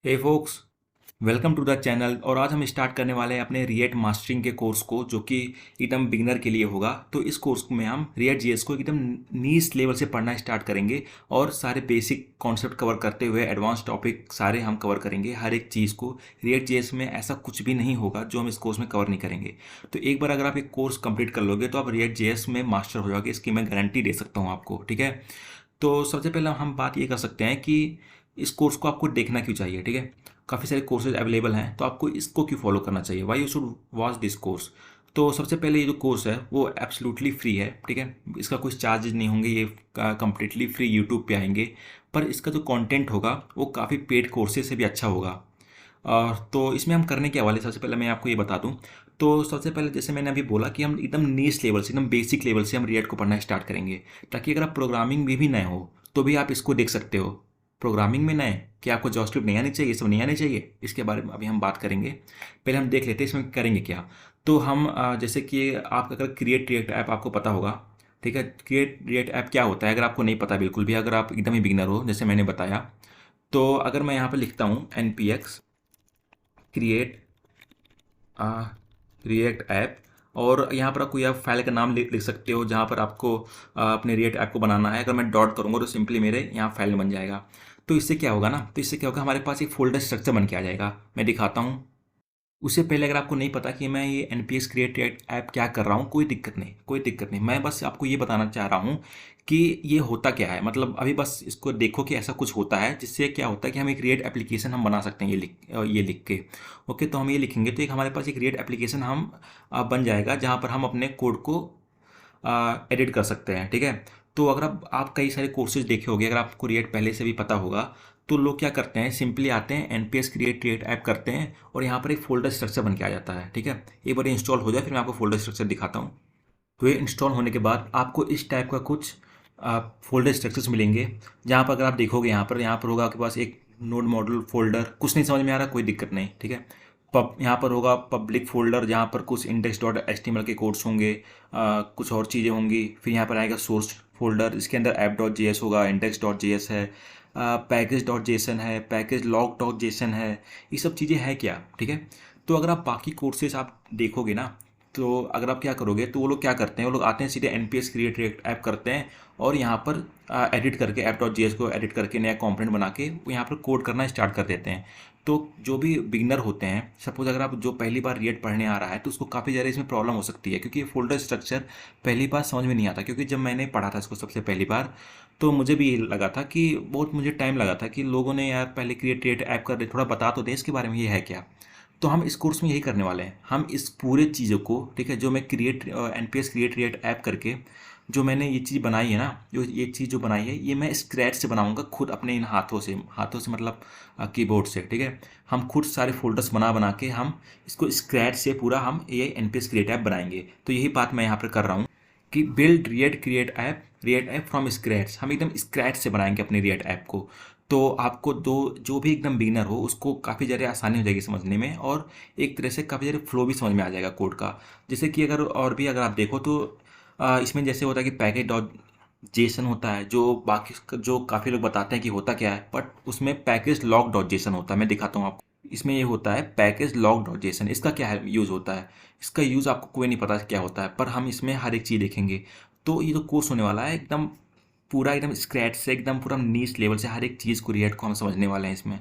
Hey folks, welcome to the channel. और आज हम स्टार्ट करने वाले हैं अपने रिएक्ट मास्टरिंग के कोर्स को, जो कि एकदम बिगनर के लिए होगा। तो इस कोर्स में हम रिएक्ट जीएस को एकदम नीस लेवल से पढ़ना स्टार्ट करेंगे और सारे बेसिक कॉन्सेप्ट कवर करते हुए एडवांस टॉपिक सारे हम कवर करेंगे, हर एक चीज़ को। रिएक्ट जीएस में ऐसा कुछ भी नहीं होगा जो हम इस कोर्स में कवर नहीं करेंगे। तो एक बार अगर आप एक कोर्स कंप्लीट कर लोगे तो आप रिएक्ट जीएस में मास्टर हो जाओगे, इसकी मैं गारंटी दे सकता हूँ आपको। ठीक है, तो सबसे पहले हम बात ये कर सकते हैं कि इस कोर्स को आपको देखना क्यों चाहिए। ठीक है, काफ़ी सारे कोर्सेज अवेलेबल हैं, तो आपको इसको क्यों फॉलो करना चाहिए, why you should watch this course. तो सबसे पहले ये जो कोर्स है वो एब्सोल्युटली फ्री है। ठीक है, इसका कुछ चार्जेज नहीं होंगे, ये कम्प्लीटली फ्री यूट्यूब पे आएंगे। पर इसका जो कंटेंट होगा वो काफ़ी पेड कोर्सेज से भी अच्छा होगा। तो इसमें हम करने के वाले, सबसे पहले मैं आपको ये बता दूं। तो सबसे पहले जैसे मैंने अभी बोला कि हम एकदम नीच लेवल से, एकदम बेसिक लेवल से हम रिएक्ट को पढ़ना स्टार्ट करेंगे, ताकि अगर आप प्रोग्रामिंग में भी नए हो तो भी आप इसको देख सकते हो। प्रोग्रामिंग में नए, कि आपको जावास्क्रिप्ट नहीं आनी चाहिए, सब नहीं आनी चाहिए, इसके बारे में अभी हम बात करेंगे। पहले हम देख लेते हैं इसमें करेंगे क्या। तो हम जैसे कि आप अगर क्रिएट रिएक्ट ऐप आपको पता होगा। ठीक है, क्रिएट रिएक्ट ऐप क्या होता है अगर आपको नहीं पता बिल्कुल भी, अगर आप एकदम ही बिगिनर हो जैसे मैंने बताया। तो अगर मैं यहाँ पर लिखता हूँ npx क्रिएट रिएक्ट ऐप, और यहाँ पर कोई आप फाइल का नाम लिख सकते हो जहाँ पर आपको अपने रिएक्ट ऐप को बनाना है। अगर मैं डॉट करूँगा तो सिंपली मेरे यहाँ फाइल बन जाएगा। तो इससे क्या होगा ना, तो इससे क्या होगा, हमारे पास एक फोल्डर स्ट्रक्चर बन के आ जाएगा। मैं दिखाता हूँ। उससे पहले अगर आपको नहीं पता कि मैं ये npx क्रिएट ऐप क्या कर रहा हूँ, कोई दिक्कत नहीं, कोई दिक्कत नहीं। मैं बस आपको ये बताना चाह रहा हूँ कि ये होता क्या है। मतलब अभी बस इसको देखो कि ऐसा कुछ होता है, जिससे क्या होता है कि हम एक क्रिएट एप्लीकेशन हम बना सकते हैं ये लिख के। ओके, तो हम ये लिखेंगे तो एक हमारे पास एक क्रिएट एप्लीकेशन हम बन जाएगा, जहाँ पर हम अपने कोड को एडिट कर सकते हैं। ठीक है, तो अगर आप कई सारे कोर्सेज देखे होंगे, अगर आपको रिएक्ट पहले से भी पता होगा, तो लोग क्या करते हैं, सिंपली आते हैं npx क्रिएट ऐप करते हैं और यहाँ पर एक फोल्डर स्ट्रक्चर बन के आ जाता है। ठीक है, एक बार इंस्टॉल हो जाए फिर मैं आपको फोल्डर स्ट्रक्चर दिखाता हूँ। तो ये इंस्टॉल होने के बाद आपको इस टाइप का कुछ फोल्डर स्ट्रक्चर्स मिलेंगे, जहाँ पर अगर आप देखोगे यहाँ पर होगा आपके पास एक नोड मॉड्यूल फोल्डर। कुछ नहीं समझ में आ रहा, कोई दिक्कत नहीं। ठीक है, यहाँ पर होगा पब्लिक फोल्डर, जहाँ पर कुछ index.html के कोड्स होंगे, कुछ और चीज़ें होंगी। फिर यहाँ पर आएगा सोर्स फोल्डर, इसके अंदर app.js होगा, index.js है, पैकेज.json है, पैकेज log.json है। ये सब चीज़ें हैं क्या। ठीक है, तो अगर आप बाकी कोर्सेज आप देखोगे ना, तो अगर आप क्या करोगे, तो वो लोग क्या करते हैं, वो लोग आते हैं सीधे npx क्रिएट रिएक्ट ऐप करते हैं और यहाँ पर एडिट करके app.js को एडिट करके नया कंपोनेंट बना के वो यहाँ पर कोड करना स्टार्ट कर देते हैं। तो जो भी बिगनर होते हैं, सपोज अगर आप जो पहली बार रिएक्ट पढ़ने आ रहा है, तो उसको काफ़ी ज़्यादा इसमें प्रॉब्लम हो सकती है, क्योंकि फोल्डर स्ट्रक्चर पहली बार समझ में नहीं आता। क्योंकि जब मैंने पढ़ा था इसको सबसे पहली बार, तो मुझे भी ये लगा था कि बहुत मुझे टाइम लगा था कि लोगों ने यार पहले क्रिएट ऐप कर दे, थोड़ा बता तो दे इसके बारे में, ये है क्या। तो हम इस कोर्स में यही करने वाले हैं, हम इस पूरे चीज़ों को, ठीक है, जो मैं npx क्रिएट रिएक्ट ऐप करके जो मैंने ये चीज़ बनाई है ना, जो ये चीज़ जो बनाई है, ये मैं स्क्रैच से बनाऊंगा खुद अपने इन हाथों से मतलब कीबोर्ड से। ठीक है, हम खुद सारे फोल्डर्स बना बना के हम इसको स्क्रैच से पूरा हम ये npx क्रिएट ऐप बनाएंगे। तो यही बात मैं यहाँ पर कर रहा हूँ कि build react app from scratch. हम एकदम स्क्रैच से बनाएंगे अपने रिएक्ट ऐप को। तो आपको दो, जो भी एकदम बिगिनर हो उसको काफ़ी ज़्यादा आसानी हो जाएगी समझने में, और एक तरह से काफ़ी ज़्यादा फ्लो भी समझ में आ जाएगा कोड का। जैसे कि अगर और भी अगर आप देखो तो इसमें जैसे होता है कि पैकेज डॉट जेसन होता है, जो बाकी जो काफ़ी लोग बताते हैं कि होता क्या है, बट उसमें पैकेज लॉग डॉट जेसन होता है। मैं दिखाता हूँ आपको। इसमें ये होता है पैकेज लॉग डॉट जेसन। इसका क्या है यूज़ होता है, इसका यूज़ आपको कोई नहीं पता क्या होता है, पर हम इसमें हर एक चीज़ देखेंगे। तो ये जो कोर्स होने वाला है एकदम पूरा एकदम स्क्रैच से, एकदम पूरा नीच लेवल से हर एक चीज़ को, रिएक्ट को हम समझने वाले हैं इसमें।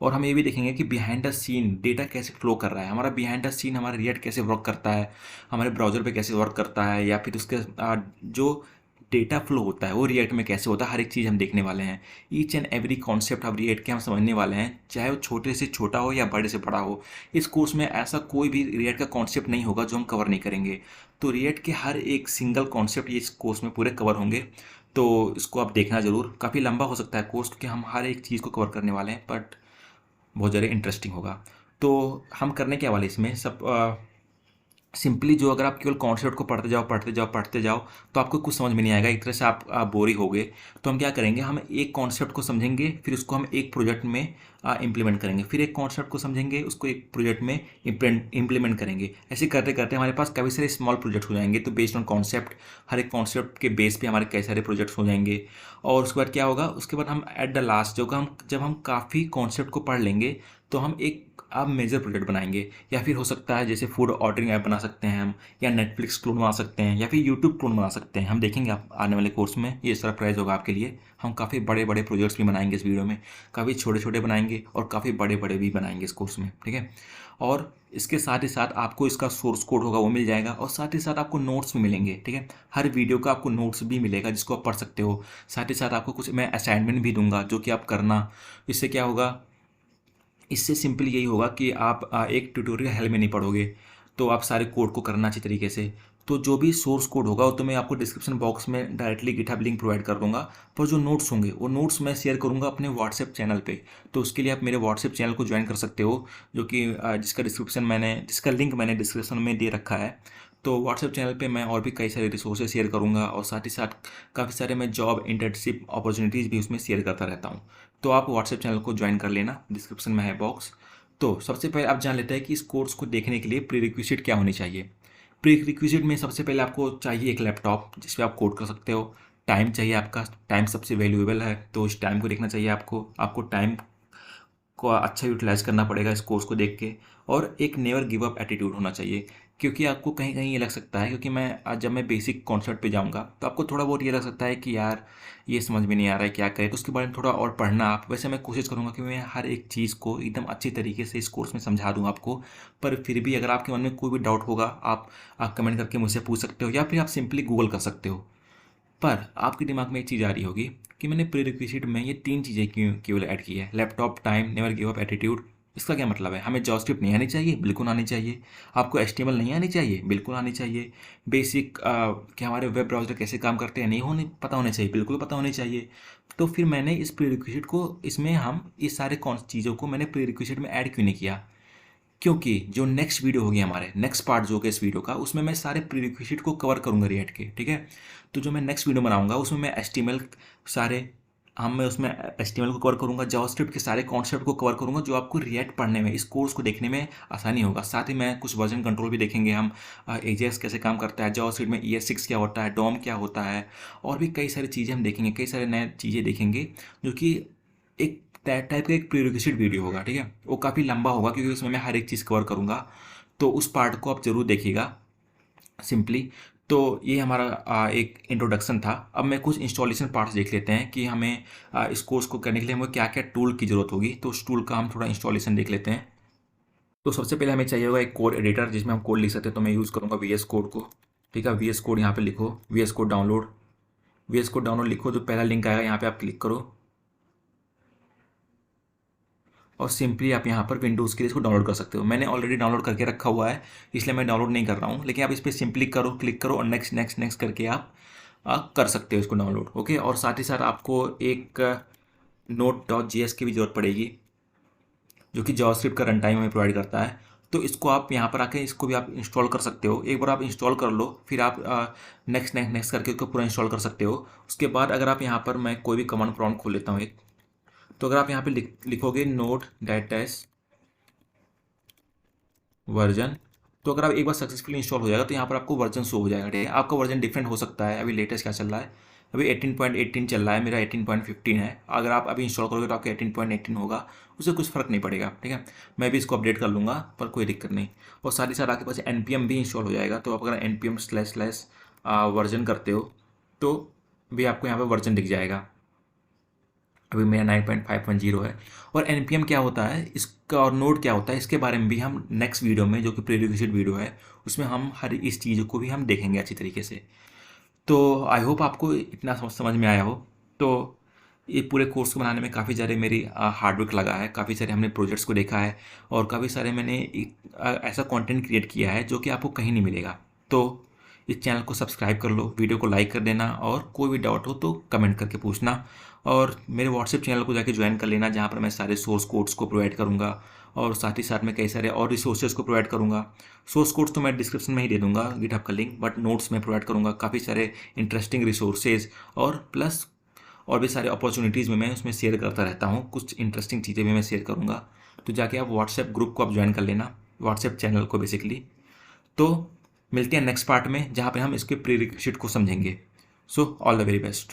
और हम ये भी देखेंगे कि बिहाइंड द सीन डेटा कैसे फ्लो कर रहा है, हमारा बिहाइंड द सीन हमारा रिएक्ट कैसे वर्क करता है, हमारे ब्राउज़र पे कैसे वर्क करता है, या फिर उसके जो डेटा फ्लो होता है वो रिएक्ट में कैसे होता है, हर एक चीज़ हम देखने वाले हैं। Each and every concept of react के हम समझने वाले हैं, चाहे वो छोटे से छोटा हो या बड़े से बड़ा हो। इस कोर्स में ऐसा कोई भी रिएक्ट का कॉन्सेप्ट नहीं होगा जो हम कवर नहीं करेंगे। तो रिएक्ट के हर एक सिंगल कॉन्सेप्ट ये इस कोर्स में पूरे कवर होंगे। तो इसको आप देखना ज़रूर। काफ़ी लंबा हो सकता है कोर्स, क्योंकि हम हर एक चीज़ को कवर करने वाले हैं, बट बहुत ज़्यादा इंटरेस्टिंग होगा। तो हम करने क्या वाले इसमें सब सिंपली जो अगर आप केवल कॉन्सेप्ट को पढ़ते जाओ तो आपको कुछ समझ में नहीं आएगा, एक तरह से आप बोर ही हो गए। तो हम क्या करेंगे, हम एक कॉन्सेप्ट को समझेंगे, फिर उसको हम एक प्रोजेक्ट में इम्प्लीमेंट करेंगे, फिर एक कॉन्सेप्ट को समझेंगे, उसको एक प्रोजेक्ट में इम्प्लीमेंट करेंगे। ऐसे करते करते हमारे पास काफ़ी सारे स्मॉल प्रोजेक्ट्स हो जाएंगे। तो बेस्ड ऑन कॉन्सेप्ट, हर एक कॉन्सेप्ट के बेस पे हमारे कई सारे प्रोजेक्ट्स हो जाएंगे। और उसके बाद क्या होगा, उसके बाद हम एट द लास्ट जब हम काफ़ी कॉन्सेप्ट को पढ़ लेंगे तो हम एक आप मेजर प्रोजेक्ट बनाएंगे। या फिर हो सकता है जैसे फूड ऑर्डरिंग ऐप बना सकते हैं हम, या नेटफ्लिक्स क्लोन बना सकते हैं, या फिर यूट्यूब क्लोन बना सकते हैं। हम देखेंगे आप आने वाले कोर्स में, ये सरप्राइज होगा आपके लिए। हम काफ़ी बड़े बड़े प्रोजेक्ट्स भी बनाएंगे इस वीडियो में, काफ़ी छोटे छोटे बनाएंगे और काफ़ी बड़े बड़े भी बनाएंगे इस कोर्स में, ठीक है। और इसके साथ ही साथ आपको इसका सोर्स कोड होगा वो मिल जाएगा, और साथ ही साथ आपको नोट्स भी मिलेंगे, ठीक है। हर वीडियो का आपको नोट्स भी मिलेगा जिसको आप पढ़ सकते हो। साथ ही साथ आपको कुछ मैं असाइनमेंट भी दूंगा जो कि आप करना। इससे क्या होगा, इससे सिंपल यही होगा कि आप एक ट्यूटोरियल हेल्प में नहीं पढ़ोगे, तो आप सारे कोड को करना अच्छी तरीके से। तो जो भी सोर्स कोड होगा वो तो मैं आपको डिस्क्रिप्शन बॉक्स में डायरेक्टली गिटहब लिंक प्रोवाइड कर दूंगा। पर जो नोट्स होंगे वो नोट्स मैं शेयर करूंगा अपने व्हाट्सएप चैनल पे। तो उसके लिए आप मेरे व्हाट्सएप चैनल को ज्वाइन कर सकते हो, जो कि जिसका लिंक मैंने डिस्क्रिप्शन में दे रखा है। तो व्हाट्सएप चैनल पे मैं और भी कई सारे रिसोर्सेज शेयर करूंगा, और साथ ही साथ काफ़ी सारे मैं जॉब इंटर्नशिप अपॉर्चुनिटीज़ भी उसमें शेयर करता रहता हूँ। तो आप व्हाट्सएप चैनल को ज्वाइन कर लेना, डिस्क्रिप्शन में है बॉक्स। तो सबसे पहले आप जान लेते हैं कि इस कोर्स को देखने के लिए प्री रिक्विजिट क्या होनी चाहिए। प्री रिक्विजिट में सबसे पहले आपको चाहिए एक लैपटॉप जिस पे आप कोड कर सकते हो। टाइम चाहिए, आपका टाइम सबसे वैल्यूएबल है, तो इस टाइम को देखना चाहिए आपको टाइम को अच्छा यूटिलाइज करना पड़ेगा इस कोर्स को देख के। और एक नेवर गिव अप एटीट्यूड होना चाहिए, क्योंकि आपको कहीं कहीं ये लग सकता है, क्योंकि मैं आज जब मैं बेसिक कॉन्सेप्ट पे जाऊंगा तो आपको थोड़ा बहुत ये लग सकता है कि यार ये समझ में नहीं आ रहा है क्या करें, तो उसके बारे में थोड़ा और पढ़ना आप। वैसे मैं कोशिश करूंगा कि मैं हर एक चीज़ को एकदम अच्छी तरीके से इस कोर्स में समझा दूँ आपको। पर फिर भी अगर आपके मन में कोई भी डाउट होगा, आप कमेंट करके मुझसे पूछ सकते हो, या फिर आप सिंपली गूगल कर सकते हो। पर आपके दिमाग में एक चीज़ आ रही होगी कि मैंने प्री रिक्विजिट में ये 3 चीज़ें क्यों केवल ऐड की है, laptop, time, never give up attitude. इसका क्या मतलब है, हमें जावास्क्रिप्ट नहीं आनी चाहिए? बिल्कुल आनी चाहिए। आपको एचटीएमएल नहीं आनी चाहिए? बिल्कुल आनी चाहिए। बेसिक कि हमारे वेब ब्राउज़र कैसे काम करते हैं नहीं होने पता होने चाहिए? बिल्कुल पता होने चाहिए। तो फिर मैंने इस प्री रिक्विजिट को, इसमें हम इस सारे कौन चीज़ों को मैंने प्री रिक्विजिट में ऐड क्यों नहीं किया? क्योंकि जो नेक्स्ट वीडियो होगी, हमारे नेक्स्ट पार्ट जो होगा इस वीडियो का, उसमें मैं सारे प्रीरिक्विजिट को कवर करूंगा रिएक्ट के, ठीक है। तो जो मैं नेक्स्ट वीडियो बनाऊंगा उसमें मैं एचटीएमएल सारे हम मैं उसमें एचटीएमएल को कवर करूंगा, जावास्क्रिप्ट के सारे कॉन्सेप्ट को कवर करूंगा, जो आपको रिएक्ट पढ़ने में, इस कोर्स को देखने में आसानी होगा। साथ ही मैं कुछ वर्जन कंट्रोल भी देखेंगे हम, एजेएक्स कैसे काम करता है, जावास्क्रिप्ट में ES6 क्या होता है, डॉम क्या होता है, और भी कई सारी चीज़ें हम देखेंगे, कई सारे नए चीज़ें देखेंगे, जो कि एक टाइप का एक प्रीरिक्विजिट वीडियो होगा, ठीक है। वो काफ़ी लंबा होगा क्योंकि उसमें मैं हर एक चीज़ कवर करूँगा। तो उस पार्ट को आप ज़रूर देखिएगा सिंपली। तो ये हमारा एक इंट्रोडक्शन था। अब मैं कुछ इंस्टॉलेशन पार्ट्स देख लेते हैं कि हमें इस कोर्स को करने के लिए हमें क्या क्या टूल की ज़रूरत होगी। तो उस टूल का हम थोड़ा इंस्टॉलेशन देख लेते हैं। तो सबसे पहले हमें चाहिए होगा एक कोड एडिटर जिसमें हम कोड लिख सकते हैं। तो मैं यूज़ करूँगा VS कोड को, ठीक है। VS कोड यहाँ पे लिखो, VS कोड डाउनलोड लिखो, जो पहला लिंक आएगा यहाँ पे आप क्लिक करो, और सिंपली आप यहाँ पर विंडोज़ के लिए इसको डाउनलोड कर सकते हो। मैंने ऑलरेडी डाउनलोड करके रखा हुआ है, इसलिए मैं डाउनलोड नहीं कर रहा हूँ, लेकिन आप इस पर सिंपली क्लिक करो और नेक्स्ट नेक्स्ट नेक्स्ट करके आप कर सकते हो इसको डाउनलोड, ओके। और साथ ही साथ आपको एक Node.js की भी ज़रूरत पड़ेगी, जो कि जावास्क्रिप्ट का रन टाइम हमें प्रोवाइड करता है। तो इसको आप यहाँ पर आके इसको भी आप इंस्टॉल कर सकते हो। एक बार आप इंस्टॉल कर लो, फिर आप नेक्स्ट नेक्स्ट नेक्स्ट करके उसको पूरा इंस्टॉल कर सकते हो। उसके बाद अगर आप यहाँ पर, मैं कोई भी कमांड प्रॉम्प्ट खोल लेता हूँ एक, तो अगर आप यहाँ पे लिखोगे node dash वर्जन, तो अगर आप एक बार सक्सेसफुली इंस्टॉल हो जाएगा तो यहाँ पर आपको वर्जन शो हो जाएगा, ठीक है। आपका वर्जन डिफरेंट हो सकता है, अभी लेटेस्ट क्या चल रहा है, अभी 18.18 चल रहा है, मेरा 18.15 है। अगर आप अभी इंस्टॉल करोगे तो आपका 18.18 होगा, उससे कुछ फ़र्क नहीं पड़ेगा, ठीक है। मैं भी इसको अपडेट कर लूँगा, पर कोई दिक्कत नहीं। और साथ ही साथ आपके पास NPM भी इंस्टॉल हो जाएगा, तो आप अगर npm// वर्जन करते हो तो भी आपको यहाँ पर वर्जन दिख जाएगा। अभी मेरा 9.510 है। और NPM क्या होता है इसका, और नोड क्या होता है, इसके बारे में भी हम नेक्स्ट वीडियो में, जो कि प्रीरिक्विजिट वीडियो है, उसमें हम हर इस चीज़ को भी हम देखेंगे अच्छी तरीके से। तो आई होप आपको इतना समझ में आया हो। तो ये पूरे कोर्स को बनाने में काफ़ी ज़्यादा मेरी हार्डवर्क लगा है, काफ़ी सारे हमने प्रोजेक्ट्स को देखा है, और काफ़ी सारे मैंने ऐसा कंटेंट क्रिएट किया है जो कि आपको कहीं नहीं मिलेगा। तो इस चैनल को सब्सक्राइब कर लो, वीडियो को लाइक कर देना, और कोई भी डाउट हो तो कमेंट करके पूछना। और मेरे व्हाट्सएप चैनल को जाके ज्वाइन कर लेना, जहाँ पर मैं सारे सोर्स कोड्स को प्रोवाइड करूँगा, और साथ ही साथ में कई सारे और रिसोर्सेज को प्रोवाइड करूँगा। सोर्स कोड्स तो मैं डिस्क्रिप्शन में ही दे दूँगा, गिटहब का लिंक, बट नोट्स में प्रोवाइड करूँगा काफ़ी सारे इंटरेस्टिंग रिसोर्सेज, और प्लस और भी सारे अपॉर्चुनिटीज़ में मैं उसमें शेयर करता रहता हूँ, कुछ इंटरेस्टिंग चीज़ें भी मैं शेयर करूँगा। तो जाके आप व्हाट्सएप ग्रुप को आप ज्वाइन कर लेना, व्हाट्सएप चैनल को बेसिकली। तो मिलते हैं नेक्स्ट पार्ट में, जहाँ पे हम इसके प्री रिक्विजिट को समझेंगे। So all the very best.